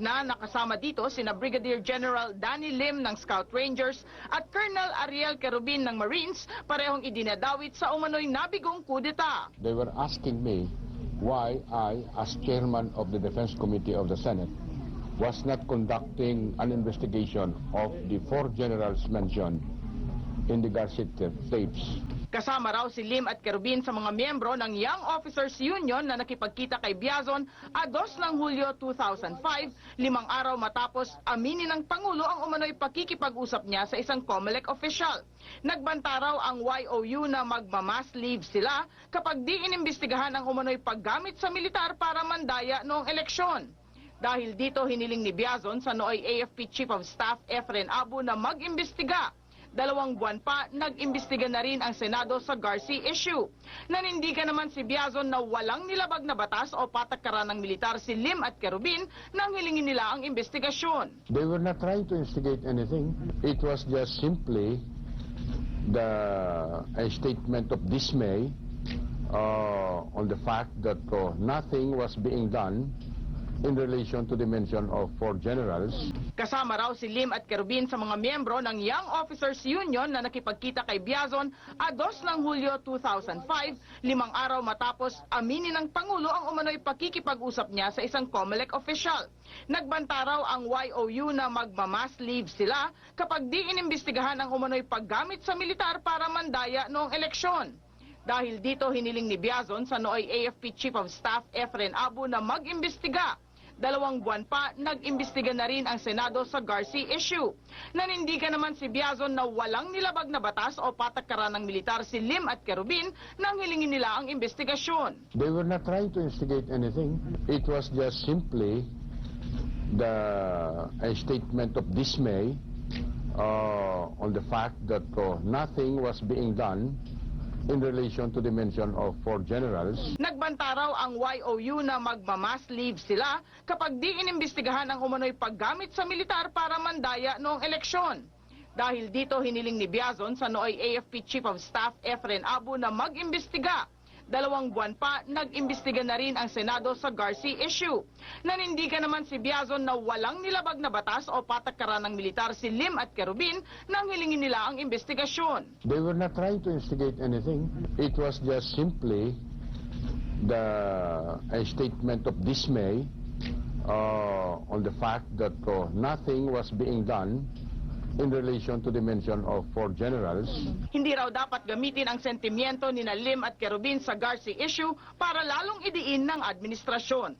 na nakasama dito sina Brigadier General Danny Lim ng Scout Rangers at Colonel Ariel Querubin ng Marines, parehong idinadawit sa umano'y nabigong kudeta. They were asking me why I, as chairman of the Defense Committee of the Senate, was not conducting an investigation of the 4 generals mentioned in the Garcia tapes. Kasama raw si Lim at Querubin sa mga miyembro ng Young Officers Union na nakipagkita kay Biazon a 2 ng Hulyo 2005, 5 araw matapos aminin ng Pangulo ang umano'y pakikipag-usap niya sa isang COMELEC official. Nagbanta raw ang YOU na magmamass leave sila kapag di inimbestigahan ang umano'y paggamit sa militar para mandaya noong eleksyon. Dahil dito hiniling ni Biazon sa nooy AFP Chief of Staff Efren Abu na mag-imbestiga. 2 buwan pa, nag-imbestiga na rin ang Senado sa Garcia issue. Nanindigan naman si Biazon na walang nilabag na batas o patakaran ng militar si Lim at Querubin nang hilingin nila ang investigasyon. They were not trying to instigate anything. It was just simply a statement of dismay on the fact that nothing was being done in relation to the mention of 4 generals. Kasama raw si Lim at Querubin sa mga miyembro ng Young Officers Union na nakipagkita kay Biazon a 2 ng Hulyo 2005, 5 araw matapos aminin ng Pangulo ang umano'y pakikipag-usap niya sa isang COMELEC official. Nagbanta raw ang YOU na magmamass leave sila kapag di inimbestigahan ang umano'y paggamit sa militar para mandaya noong eleksyon. Dahil dito hiniling ni Biazon sa nooy AFP Chief of Staff Efren Abu na mag-imbestiga. 2 buwan pa, nag-imbestiga na rin ang Senado sa Garcia issue. Nanindigan naman si Biazon na walang nilabag na batas o patakaran ng militar si Lim at Querubin nang hilingin nila ang investigasyon. They were not trying to instigate anything. It was just simply a statement of dismay on the fact that nothing was being done in relation to the mention of 4 generals. Nagbanta raw ang YOU na magmamass leave sila kapag di inimbestigahan ang umano'y paggamit sa militar para mandaya noong eleksyon. Dahil dito hiniling ni Biazon sa nooy AFP Chief of Staff Efren Abu na mag-imbestiga. 2 buwan pa, nag-imbestiga na rin ang Senado sa Garcia issue. Nanindigan naman si Biazon na walang nilabag na batas o patakaran ng militar si Lim at Querubin nang hilingin nila ang investigasyon. They were not trying to instigate anything. It was just simply a statement of dismay on the fact that nothing was being done in relation to the mention of 4 generals. Hindi raw dapat gamitin ang sentimiento ni Lim at Querubin sa Garcia issue para lalong idiin ng administrasyon.